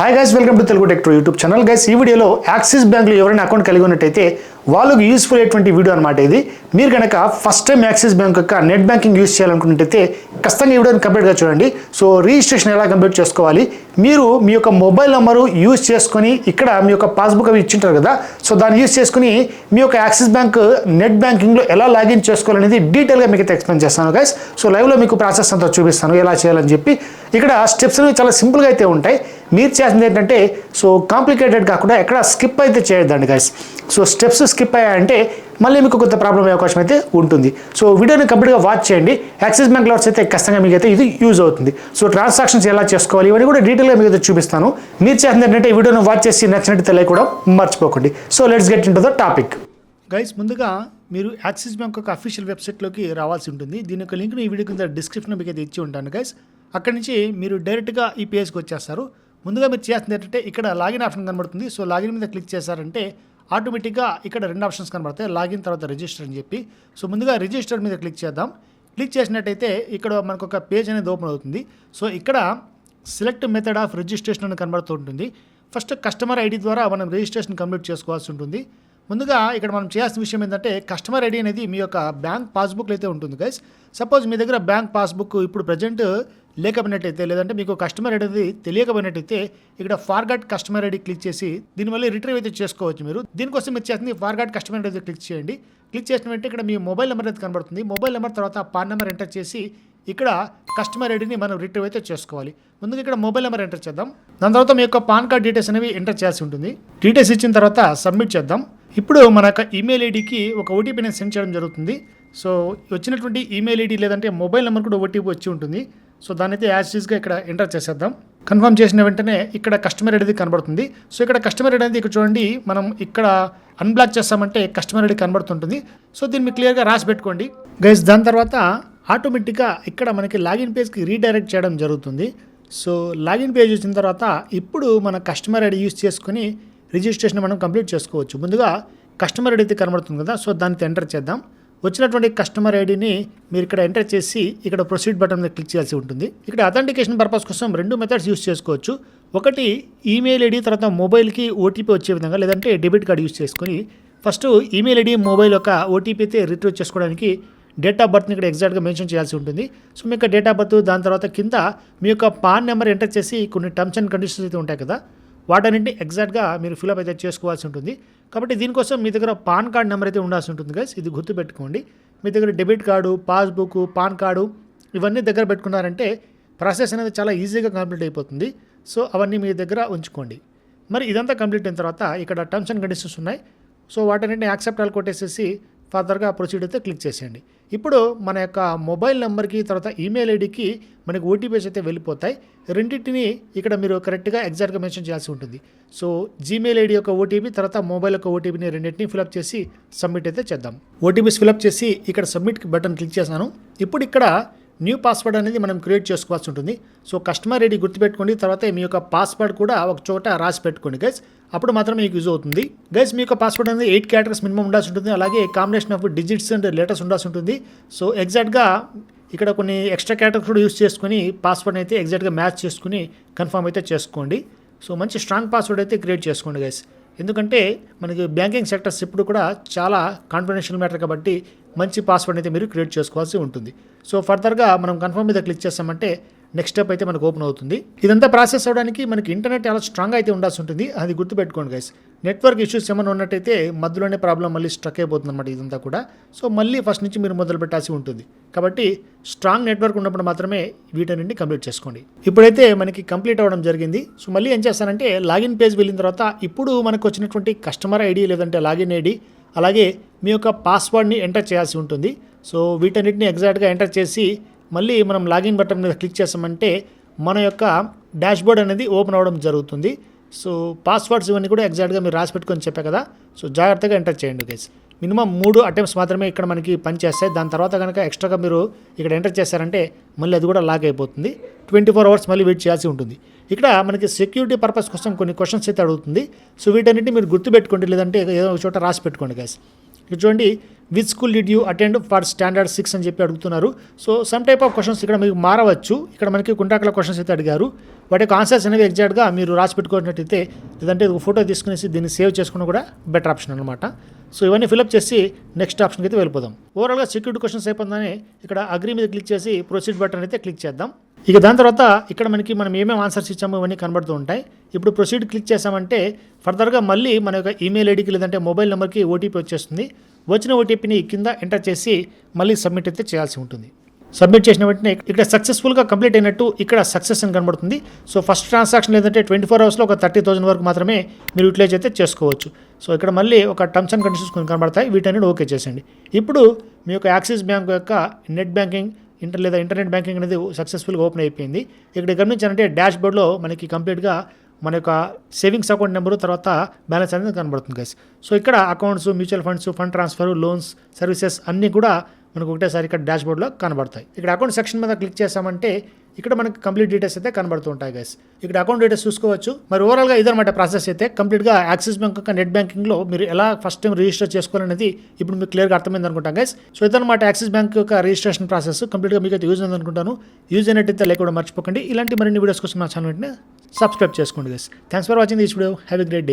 Hi guys, welcome to Telugu tech true YouTube channel. Guys, ఈ వీడియోలో axis బ్యాంక్లో ఎవరైనా అకౌంట్ కలిగి ఉన్నట్టయితే వాళ్ళకి యూస్ఫుల్ అయ్యేటువంటి వీడియో అనమాట ఇది. మీరు కనుక ఫస్ట్ టైం యాక్సిస్ బ్యాంక్ యొక్క నెట్ బ్యాంకింగ్ యూస్ చేయాలనుకున్నట్టయితే ఖచ్చితంగా ఈ వీడియోని కంప్లీట్గా చూడండి. సో రిజిస్ట్రేషన్ ఎలా కంప్లీట్ చేసుకోవాలి, మీరు మీ యొక్క మొబైల్ నెంబరు యూజ్ చేసుకొని ఇక్కడ మీ యొక్క పాస్బుక్ అవి ఇచ్చింటారు కదా, సో దాన్ని యూజ్ చేసుకుని మీ యొక్క యాక్సిస్ బ్యాంక్ నెట్ బ్యాంకింగ్లో ఎలా లాగిన్ చేసుకోవాలనేది డీటెయిల్గా మీకు అయితే ఎక్స్ప్లెయిన్ చేస్తాను గైస్. సో లైవ్లో మీకు ప్రాసెస్ అంతా చూపిస్తాను ఎలా చేయాలని చెప్పి. ఇక్కడ స్టెప్స్ అనేవి చాలా సింపుల్గా అయితే ఉంటాయి. మీరు చేసింది ఏంటంటే సో కాంప్లికేటెడ్ కాకుండా ఎక్కడ స్కిప్ అయితే చేయొద్దండి గైస్. సో స్టెప్స్ స్కిప్ అయ్యాయంటే మళ్ళీ మీకు కొంత ప్రాబ్లం అయ్యే అవకాశం అయితే ఉంటుంది. సో వీడియోని కంప్లీట్గా వాచ్ చేయండి. యాక్సిస్ బ్యాంక్ లవర్స్ అయితే ఖచ్చితంగా మీకు అయితే ఇది యూజ్ అవుతుంది. సో ట్రాన్సాక్షన్స్ ఎలా చేసుకోవాలి ఇవన్నీ కూడా డీటెయిల్గా మీకు అయితే చూపిస్తాను. మీరు చేసింది ఏంటంటే ఈ వీడియోని వాచ్ చేసి నచ్చినట్టు తెలియకూడదు మర్చిపోకండి. So let's get in to the topic. Guys, ముందుగా మీరు యాక్సిస్ బ్యాంక్ యొక్క అఫీషియల్ వెబ్సైట్లోకి రావాల్సి ఉంటుంది. దీని యొక్క లింక్ను ఈ వీడియో కింద డిస్క్రిప్షన్లో మీకు అయితే ఇచ్చి ఉంటాను గైస్. అక్కడి నుంచి మీరు డైరెక్ట్గా ఈ పేజ్కి వచ్చేస్తారు. ముందుగా మీరు చేస్తుంది ఏంటంటే ఇక్కడ లాగిన్ ఆప్షన్ కనబడుతుంది. సో లాగిన్ మీద క్లిక్ చేశారంటే ఆటోమేటిక్గా ఇక్కడ రెండు ఆప్షన్స్ కనబడతాయి, లాగిన్ తర్వాత రిజిస్టర్ అని చెప్పి. సో ముందుగా రిజిస్టర్ మీద క్లిక్ చేద్దాం. క్లిక్ చేసినట్టయితే ఇక్కడ మనకు ఒక పేజ్ అనేది ఓపెన్ అవుతుంది. సో ఇక్కడ సెలెక్ట్ మెథడ్ ఆఫ్ రిజిస్ట్రేషన్ అని కనబడుతూ ఉంటుంది. ఫస్ట్ కస్టమర్ ఐడి ద్వారా మనం రిజిస్ట్రేషన్ కంప్లీట్ చేసుకోవాల్సి ఉంటుంది. ముందుగా ఇక్కడ మనం చేయాల్సిన విషయం ఏంటంటే కస్టమర్ ఐడి అనేది మీ యొక్క బ్యాంక్ పాస్బుక్లో అయితే ఉంటుంది గైస్. సపోజ్ మీ దగ్గర బ్యాంక్ పాస్బుక్ ఇప్పుడు ప్రజెంట్ లేకపోయినట్టయితే, లేదంటే మీకు కస్టమర్ ఐడి అనేది తెలియకపోయినట్టయితే ఇక్కడ ఫార్గాట్ కస్టమర్ ఐడి క్లిక్ చేసి దీనివల్ల రిట్రీవ్ అయితే చేసుకోవచ్చు మీరు. దీనికోసం మీరు చేస్తుంది ఫార్గాట్ కస్టమర్ ఐడి అయితే క్లిక్ చేయండి. క్లిక్ చేసిన వెంటనే ఇక్కడ మీ మొబైల్ నెంబర్ అయితే కనబడుతుంది. మొబైల్ నెంబర్ తర్వాత పాన్ నెంబర్ ఎంటర్ చేసి ఇక్కడ కస్టమర్ ఐడిని మనం రిట్రీవ్ అయితే చేసుకోవాలి. ముందుగా ఇక్కడ మొబైల్ నెంబర్ ఎంటర్ చేద్దాం. దాని తర్వాత మీ యొక్క పాన్ కార్డ్ డీటెయిల్స్ అనేవి ఎంటర్ చేయాల్సి ఉంటుంది. డీటెయిల్స్ ఇచ్చిన తర్వాత సబ్మిట్ చేద్దాం. ఇప్పుడు మన యొక్క ఈమెయిల్ ఐడికి ఒక ఓటీపీని సెండ్ చేయడం జరుగుతుంది. సో వచ్చినటువంటి ఈమెయిల్ ఐడి లేదంటే మొబైల్ నెంబర్ కూడా ఓటీపీ వచ్చి ఉంటుంది. సో దాన్ని అయితే యాజ్ ఈజ్గా ఇక్కడ ఎంటర్ చేసేద్దాం. కన్ఫర్మ్ చేసిన వెంటనే ఇక్కడ కస్టమర్ ఐడి కనబడుతుంది. సో ఇక్కడ కస్టమర్ ఐడి అనేది ఇక్కడ చూడండి, మనం ఇక్కడ అన్బ్లాక్ చేస్తామంటే కస్టమర్ ఐడి కనబడుతుంటుంది. సో దీన్ని మీరు క్లియర్గా రాసి పెట్టుకోండి గైస్. దాని తర్వాత ఆటోమేటిక్గా ఇక్కడ మనకి లాగిన్ పేజ్కి రీడైరెక్ట్ చేయడం జరుగుతుంది. సో లాగిన్ పేజ్ వచ్చిన తర్వాత ఇప్పుడు మన కస్టమర్ ఐడి యూజ్ చేసుకుని రిజిస్ట్రేషన్ మనం కంప్లీట్ చేసుకోవచ్చు. ముందుగా కస్టమర్ ఐడి అయితే కనబడుతుంది కదా, సో దాన్ని ఎంటర్ చేద్దాం. వచ్చినటువంటి కస్టమర్ ఐడిని మీరు ఇక్కడ ఎంటర్ చేసి ఇక్కడ ప్రొసీడ్ బటన్ మీద క్లిక్ చేయాల్సి ఉంటుంది. ఇక్కడ అథెంటికేషన్ పర్పస్ కోసం రెండు మెథడ్స్ యూస్ చేసుకోవచ్చు. ఒకటి ఈమెయిల్ ఐడి తర్వాత మొబైల్కి ఓటీపీ వచ్చే విధంగా, లేదంటే డెబిట్ కార్డ్ యూస్ చేసుకొని ఫస్ట్ ఈమెయిల్ ఐడి మొబైల్ యొక్క ఓటీపీ అయితే రిట్రీవ్ చేసుకోవడానికి డేట్ ఆఫ్ బర్త్ని ఇక్కడ ఎగ్జాక్ట్గా మెన్షన్ చేయాల్సి ఉంటుంది. సో మీ యొక్క డేట్ ఆఫ్ బర్త్, దాని తర్వాత కింద మీ యొక్క పాన్ నెంబర్ ఎంటర్ చేసి కొన్ని టర్మ్స్ అండ్ కండిషన్స్ అయితే ఉంటాయి కదా, వాటన్నింటినీ ఎగ్జాక్ట్గా మీరు ఫిల్అప్ అయితే చేసుకోవాల్సి ఉంటుంది. కాబట్టి దీనికోసం మీ దగ్గర పాన్ కార్డ్ నెంబర్ అయితే ఉండాల్సి ఉంటుంది గైస్. ఇది గుర్తుపెట్టుకోండి. మీ దగ్గర debit card, passbook, pan card ఇవన్నీ దగ్గర పెట్టుకున్నారంటే ప్రాసెస్ అనేది చాలా ఈజీగా కంప్లీట్ అయిపోతుంది. సో అవన్నీ మీ దగ్గర ఉంచుకోండి. మరి ఇదంతా కంప్లీట్ అయిన తర్వాత ఇక్కడ టర్మ్స్ అండ్ కండిషన్స్ ఉన్నాయి. సో వాటన్నింటినీ యాక్సెప్ట్ ఆల్ కొట్టేసేసి ఫర్దర్గా ప్రొసీడ్ అయితే క్లిక్ చేసేయండి. ఇప్పుడు మన యొక్క మొబైల్ నెంబర్కి తర్వాత ఈమెయిల్ ఐడికి మనకి ఓటీపీస్ అయితే వెళ్ళిపోతాయి. రెండింటిని ఇక్కడ మీరు కరెక్ట్గా ఎగ్జాక్ట్గా మెన్షన్ చేయాల్సి ఉంటుంది. సో జీమెయిల్ ఐడి యొక్క ఓటీపీ తర్వాత మొబైల్ యొక్క ఓటీపీని రెండింటిని ఫిలప్ చేసి సబ్మిట్ అయితే చేద్దాం. ఓటీపీస్ ఫిలప్ చేసి ఇక్కడ సబ్మిట్ బటన్ క్లిక్ చేశాను. ఇప్పుడు ఇక్కడ న్యూ పాస్వర్డ్ అనేది మనం క్రియేట్ చేసుకోవాల్సి ఉంటుంది. సో కస్టమర్ ఐడి గుర్తుపెట్టుకోండి, తర్వాత మీ యొక్క పాస్వర్డ్ కూడా ఒక చోట రాసి పెట్టుకోండి గైస్. అప్పుడు మాత్రమే మీకు యూజ్ అవుతుంది గైస్. మీ యొక్క పాస్వర్డ్ అనేది 8 క్యారెక్టర్స్ మినిమం ఉండాల్సి ఉంటుంది. అలాగే combination of digits and letters ఉండాల్సి ఉంటుంది. సో ఎగ్జాక్ట్గా ఇక్కడ కొన్ని ఎక్స్ట్రా క్యారెక్టర్స్ కూడా యూజ్ చేసుకుని పాస్వర్డ్ అయితే ఎగ్జాక్ట్గా మ్యాచ్ చేసుకుని కన్ఫర్మ్ అయితే చేసుకోండి. సో మంచి స్ట్రాంగ్ పాస్వర్డ్ అయితే క్రియేట్ చేసుకోండి గైస్. ఎందుకంటే మనకి బ్యాంకింగ్ సెక్టర్స్ ఇప్పుడు కూడా చాలా కాన్ఫిడెన్షియల్ మ్యాటర్ కాబట్టి మంచి పాస్వర్డ్ అయితే మీరు క్రియేట్ చేసుకోవాల్సి ఉంటుంది. సో ఫర్దర్గా మనం కన్ఫర్మ్ మీద క్లిక్ చేస్తామంటే నెక్స్ట్ స్టెప్ అయితే మనకు ఓపెన్ అవుతుంది. ఇదంతా ప్రాసెస్ అవ్వడానికి మనకి ఇంటర్నెట్ చాలా స్ట్రాంగ్ అయితే ఉండాల్సి ఉంటుంది. అది గుర్తుపెట్టుకోండి గైస్. నెట్వర్క్ ఇష్యూస్ ఏమైనా ఉన్నట్టయితే మధ్యలోనే ప్రాబ్లం మళ్ళీ స్ట్రక్ అయిపోతుంది అనమాట ఇదంతా కూడా. సో మళ్ళీ ఫస్ట్ నుంచి మీరు మొదలు పెట్టాల్సి ఉంటుంది. కాబట్టి స్ట్రాంగ్ నెట్వర్క్ ఉన్నప్పుడు మాత్రమే వీటన్నింటిని కంప్లీట్ చేసుకోండి. ఇప్పుడైతే మనకి కంప్లీట్ అవ్వడం జరిగింది. సో మళ్ళీ ఏం చేస్తానంటే లాగిన్ పేజ్ వెళ్ళిన తర్వాత ఇప్పుడు మనకు వచ్చినటువంటి కస్టమర్ ఐడి లేదంటే లాగిన్ ఐడి అలాగే మీ యొక్క పాస్వర్డ్ని ఎంటర్ చేయాల్సి ఉంటుంది. సో వీటన్నిటిని ఎగ్జాక్ట్గా ఎంటర్ చేసి మళ్ళీ మనం లాగిన్ బటన్ మీద క్లిక్ చేసామంటే మన యొక్క డాష్బోర్డ్ అనేది ఓపెన్ అవ్వడం జరుగుతుంది. సో పాస్వర్డ్స్ ఇవన్నీ కూడా ఎగ్జాక్ట్గా మీరు రాసి పెట్టుకొని చెప్పే కదా, సో జాగ్రత్తగా ఎంటర్ చేయండి గైస్. మినిమం 3 అటెంప్ట్స్ మాత్రమే ఇక్కడ మనకి పని చేస్తాయి. దాని తర్వాత కనుక ఎక్స్ట్రాగా మీరు ఇక్కడ ఎంటర్ చేశారంటే మళ్ళీ అది కూడా లాక్ అయిపోతుంది. 24 అవర్స్ మళ్ళీ వెయిట్ చేయాల్సి ఉంటుంది. ఇక్కడ మనకి సెక్యూరిటీ పర్పస్ కోసం కొన్ని క్వశ్చన్స్ అయితే అడుగుతుంది. సో వీటన్నిటిని మీరు గుర్తుపెట్టుకోండి, లేదంటే ఏదో ఒక చోట రాసి పెట్టుకోండి గైస్. ఇక్కడ చూడండి, which school did you attend for standard 6 అని చెప్పి అడుగుతున్నారు. So some type of questions ఇక్కడ మీకు మారవచ్చు. ఇక్కడ మనకి కుంటాకల క్వశ్చన్స్ అయితే అడిగారు. వాటి యొక్క ఆన్సర్స్ అనేవి ఎగ్జాక్ట్గా మీరు రాసి పెట్టుకున్నట్టయితే, లేదంటే ఒక ఫోటో తీసుకునేసి దీన్ని సేవ్ చేసుకున్న కూడా బెటర్ ఆప్షన్ అనమాట. సో ఇవన్నీ ఫిల్అప్ చేసి నెక్స్ట్ ఆప్షన్కి అయితే వెళ్ళిపోదాం. ఓవరాల్గా సెక్యూరిటీ క్వశ్చన్స్ అయిపోతుందని ఇక్కడ అగ్రీ మీద క్లిక్ చేసి ప్రొసీడ్ బటన్ అయితే క్లిక్ చేద్దాం. ఇక దాని తర్వాత ఇక్కడ మనం ఏమేమి ఆన్సర్స్ ఇచ్చామో ఇవన్నీ కనబడుతూ ఉంటాయి. ఇప్పుడు ప్రొసీడ్ క్లిక్ చేసామంటే ఫర్దర్గా మళ్ళీ మన యొక్క ఈమెయిల్ ఐడికి లేదంటే మొబైల్ నెంబర్కి ఓటీపీ వచ్చేస్తుంది. వచ్చిన ఓటీపీని కింద ఎంటర్ చేసి మళ్ళీ సబ్మిట్ అయితే చేయాల్సి ఉంటుంది. సబ్మిట్ చేసిన వెంటనే ఇక్కడ సక్సెస్ఫుల్గా కంప్లీట్ అయినట్టు ఇక్కడ సక్సెస్ అని కనబడుతుంది. సో ఫస్ట్ ట్రాన్సాక్షన్ లేదంటే 24 అవర్స్లో ఒక 30,000 వరకు మాత్రమే మీరు యూటిలైజ్ అయితే చేసుకోవచ్చు. సో ఇక్కడ మళ్ళీ ఒక టర్మ్స్ అండ్ కండిషన్స్ కొన్ని కనబడతాయి, వీటన్ని ఓకే చేసేయండి. ఇప్పుడు మీ యొక్క యాక్సిస్ బ్యాంక్ యొక్క నెట్ బ్యాంకింగ్ ఇంటర్నెట్ బ్యాంకింగ్ అనేది సక్సెస్ఫుల్గా ఓపెన్ అయిపోయింది. ఇక్కడ గమనించాలంటే డాష్ బోర్డ్లో మనకి కంప్లీట్గా మన యొక్క సేవింగ్స్ అకౌంట్ నెంబరు తర్వాత బ్యాలెన్స్ అనేది కనబడుతుంది గైస్. సో ఇక్కడ accounts, mutual funds, fund transfer, loans, services అన్నీ కూడా మనకు ఒకటేసారి ఇక్కడ డాష్ బోర్డ్లో కనబడతాయి. ఇక్కడ అకౌంట్ సెక్షన్ మీద క్లిక్ చేసామంటే ఇక్కడ మనకి కంప్లీట్ డీటెయిల్స్ అయితే కనబడుతూ ఉంటాయి గైస్. ఇక్కడ అకౌంట్ డీటెయిల్స్ చూసుకోవచ్చు. మరి ఓవరాల్గా ఇదన్నమాట ప్రాసెస్ అయితే కంప్లీట్గా యాక్సిస్ బ్యాంక్ యొక్క నెట్ బ్యాంకింగ్లో మీరు ఎలా ఫస్ట్ టైం రిజిస్టర్ చేసుకోవాలనేది ఇప్పుడు మీకు క్లియర్గా అర్థమైంది అనుకుంటాం గైస్. సో ఇదన్నమాట యాక్సిస్ బ్యాంక్ యొక్క రిజిస్ట్రేషన్ ప్రాసెస్. కంప్లీట్గా మీకు అయితే యూజ్ అయింది అనుకుంటాను. యూజ్ అయినట్టయితే లైక్ కూడా మర్చిపోకండి. ఇలాంటి మరిన్ని వీడియోస్ కోసం నా ఛానల్ వెంటనే సబ్స్క్రైబ్ చేసుకోండి guys. Thanks for watching this video. Have a great day.